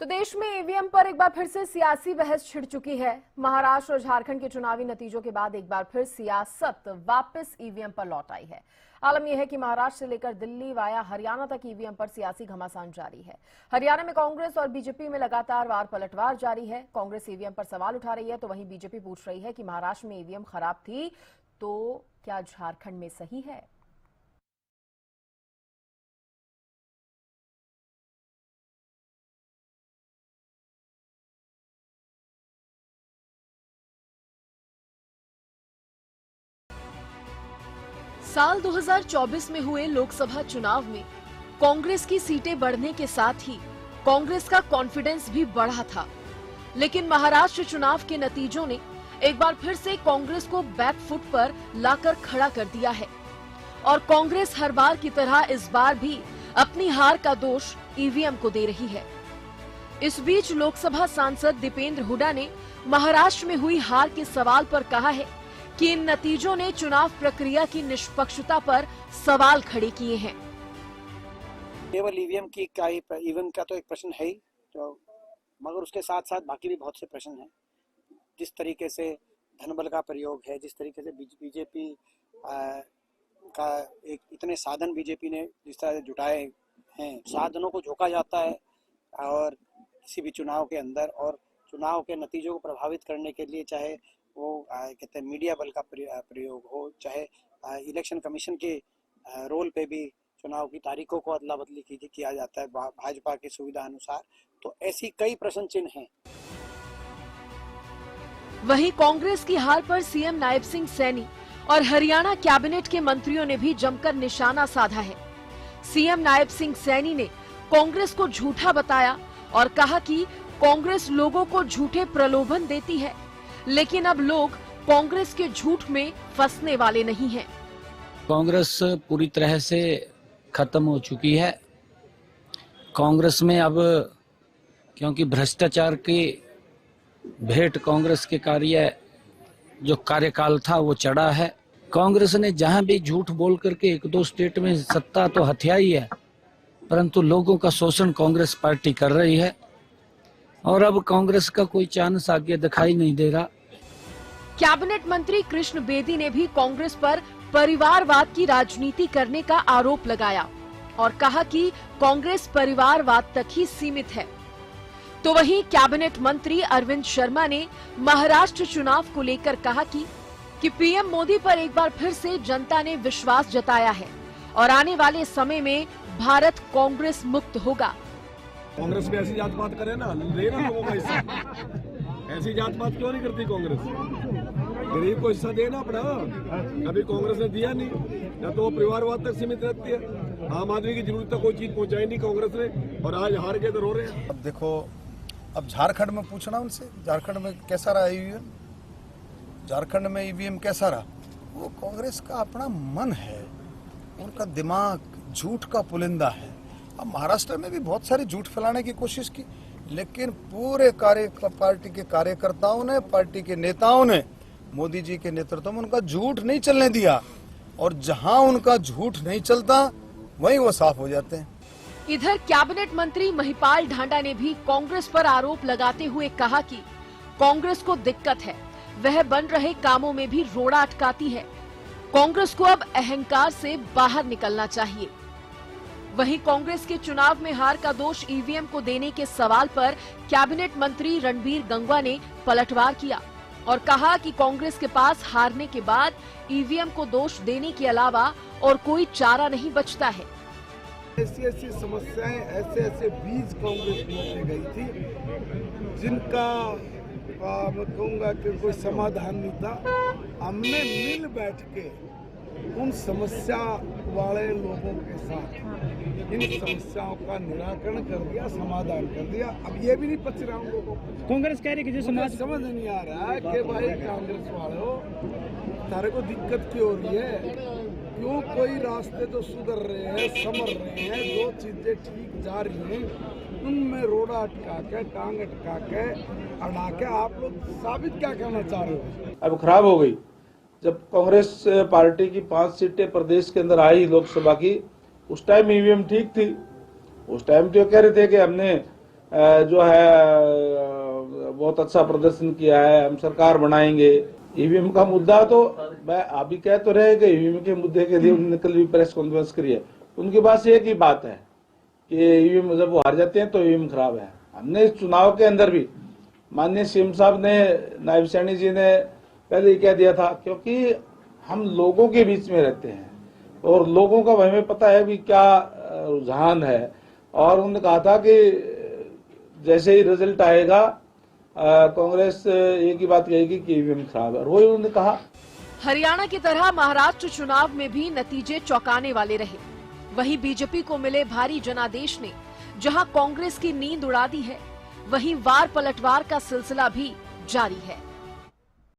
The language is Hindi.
तो देश में ईवीएम पर एक बार फिर से सियासी बहस छिड़ चुकी है। महाराष्ट्र और झारखंड के चुनावी नतीजों के बाद एक बार फिर सियासत वापस ईवीएम पर लौट आई है। आलम यह है कि महाराष्ट्र से लेकर दिल्ली वाया हरियाणा तक ईवीएम पर सियासी घमासान जारी है। हरियाणा में कांग्रेस और बीजेपी में लगातार वार पलटवार जारी है। कांग्रेस ईवीएम पर सवाल उठा रही है तो वहीं बीजेपी पूछ रही है कि महाराष्ट्र में ईवीएम खराब थी तो क्या झारखंड में सही है। साल 2024 में हुए लोकसभा चुनाव में कांग्रेस की सीटें बढ़ने के साथ ही कांग्रेस का कॉन्फिडेंस भी बढ़ा था, लेकिन महाराष्ट्र चुनाव के नतीजों ने एक बार फिर से कांग्रेस को बैकफुट पर लाकर खड़ा कर दिया है और कांग्रेस हर बार की तरह इस बार भी अपनी हार का दोष ईवीएम को दे रही है। इस बीच लोकसभा सांसद दीपेंद्र हुड्डा ने महाराष्ट्र में हुई हार के सवाल पर कहा है कि इन नतीजों ने चुनाव प्रक्रिया की निष्पक्षता पर सवाल खड़े किए हैं। केवल ईवीएम का तो एक प्रश्न है ही, तो मगर उसके साथ साथ बाकी भी बहुत से प्रश्न हैं। जिस तरीके से धनबल का प्रयोग है, जिस तरीके से बीजेपी का एक इतने साधन बीजेपी ने जिस तरह से जुटाए हैं, साधनों को झोंका जाता है और किसी भी चुनाव के अंदर और चुनाव के नतीजों को प्रभावित करने के लिए, चाहे वो कहते हैं मीडिया बल का प्रयोग हो, चाहे इलेक्शन कमीशन के रोल पे भी चुनाव की तारीखों को अदला बदली किया जाता है भाजपा की सुविधा अनुसार, तो ऐसी कई प्रश्न चिन्ह हैं। वहीं कांग्रेस की हार पर सीएम नायब सिंह सैनी और हरियाणा कैबिनेट के मंत्रियों ने भी जमकर निशाना साधा है। सीएम नायब सिंह सैनी ने कांग्रेस को झूठा बताया और कहा कि कांग्रेस लोगों को झूठे प्रलोभन देती है, लेकिन अब लोग कांग्रेस के झूठ में फंसने वाले नहीं हैं। कांग्रेस पूरी तरह से खत्म हो चुकी है। कांग्रेस में अब क्योंकि भ्रष्टाचार की भेंट कांग्रेस के जो कार्यकाल था वो चढ़ा है। कांग्रेस ने जहां भी झूठ बोल करके एक दो स्टेट में सत्ता तो हथियाई है, परंतु लोगों का शोषण कांग्रेस पार्टी कर रही है और अब कांग्रेस का कोई चांस आगे दिखाई नहीं दे रहा। कैबिनेट मंत्री कृष्ण बेदी ने भी कांग्रेस पर परिवारवाद की राजनीति करने का आरोप लगाया और कहा कि कांग्रेस परिवारवाद तक ही सीमित है। तो वहीं कैबिनेट मंत्री अरविंद शर्मा ने महाराष्ट्र चुनाव को लेकर कहा कि पीएम मोदी पर एक बार फिर से जनता ने विश्वास जताया है और आने वाले समय में भारत कांग्रेस मुक्त होगा। कांग्रेस भी ऐसी जात पात करे ना, लेना लोगों का हिस्सा। ऐसी जात पात क्यों नहीं करती कांग्रेस? गरीब को हिस्सा देना अपना। कभी कांग्रेस ने दिया नहीं, या तो वो परिवारवाद तक सीमित रहती है। आम आदमी की जरूरत तक कोई चीज पहुंचाई नहीं कांग्रेस ने, और आज हार के तो रो रहे हैं। अब देखो, अब झारखंड में पूछना उनसे, झारखंड में कैसा रहा ईवीएम? झारखंड में ईवीएम कैसा रहा? वो कांग्रेस का अपना मन है, उनका दिमाग झूठ का पुलिंदा है। अब महाराष्ट्र में भी बहुत सारी झूठ फैलाने की कोशिश की, लेकिन पूरे पार्टी के कार्यकर्ताओं ने, पार्टी के नेताओं ने मोदी जी के नेतृत्व में उनका झूठ नहीं चलने दिया, और जहां उनका झूठ नहीं चलता वहीं वो साफ हो जाते हैं। इधर कैबिनेट मंत्री महिपाल ढांडा ने भी कांग्रेस पर आरोप लगाते हुए कहा कि कांग्रेस को दिक्कत है, वह बन रहे कामों में भी रोड़ा अटकाती है। कांग्रेस को अब अहंकार से बाहर निकलना चाहिए। वहीं कांग्रेस के चुनाव में हार का दोष ईवीएम को देने के सवाल पर कैबिनेट मंत्री रणबीर गंगवा ने पलटवार किया और कहा कि कांग्रेस के पास हारने के बाद ईवीएम को दोष देने के अलावा और कोई चारा नहीं बचता है। ऐसी समस्याएं, ऐसे बीज कांग्रेस में गई थी जिनका मैं कहूँगा कि कोई समाधान नहीं था। हमने मिल बैठ के उन समस्या वाले लोगों के साथ इन समस्याओं का निराकरण कर दिया, समाधान कर दिया। अब ये भी नहीं पच रहा उन लोगों को। कांग्रेस कह रही है कि जो समाज समझ नहीं आ रहा है कि भाई कांग्रेस वालों, तारे को दिक्कत क्यों हो रही है? क्यों कोई रास्ते तो सुधर रहे हैं, संभल रहे हैं, जो चीजें ठीक जा रही हैं उनमें रोड़ा अटका के, टांग अटका के, अड़ा के आप लोग साबित क्या करना चाह रहे हो? अब खराब हो गई। जब कांग्रेस पार्टी की 5 सीटें प्रदेश के अंदर आई लोकसभा की, उस टाइम ईवीएम ठीक थी। उस टाइम तो कह रहे थे कि हमने जो है बहुत अच्छा प्रदर्शन किया है, हम सरकार बनाएंगे। ईवीएम का मुद्दा तो मैं अभी कह तो रहे कि ईवीएम के मुद्दे के लिए उन्होंने कल भी प्रेस कॉन्फ्रेंस करी है। उनके पास एक ही बात है कि ईवीएम जब वो हार जाते हैं तो ईवीएम खराब है। हमने इस चुनाव के अंदर भी माननीय सीएम साहब ने, नायब सैनी जी ने पहले ही कह दिया था, क्योंकि हम लोगों के बीच में रहते हैं और लोगों का हमें पता है भी क्या रुझान है। और उन्होंने कहा था कि जैसे ही रिजल्ट आएगा कांग्रेस एक ही बात कहेगी कि ईवीएम खराब है, और वही उन्होंने कहा। हरियाणा की तरह महाराष्ट्र चुनाव में भी नतीजे चौंकाने वाले रहे। वहीं बीजेपी को मिले भारी जनादेश ने जहां कांग्रेस की नींद उड़ा दी है, वहीं वार पलटवार का सिलसिला भी जारी है।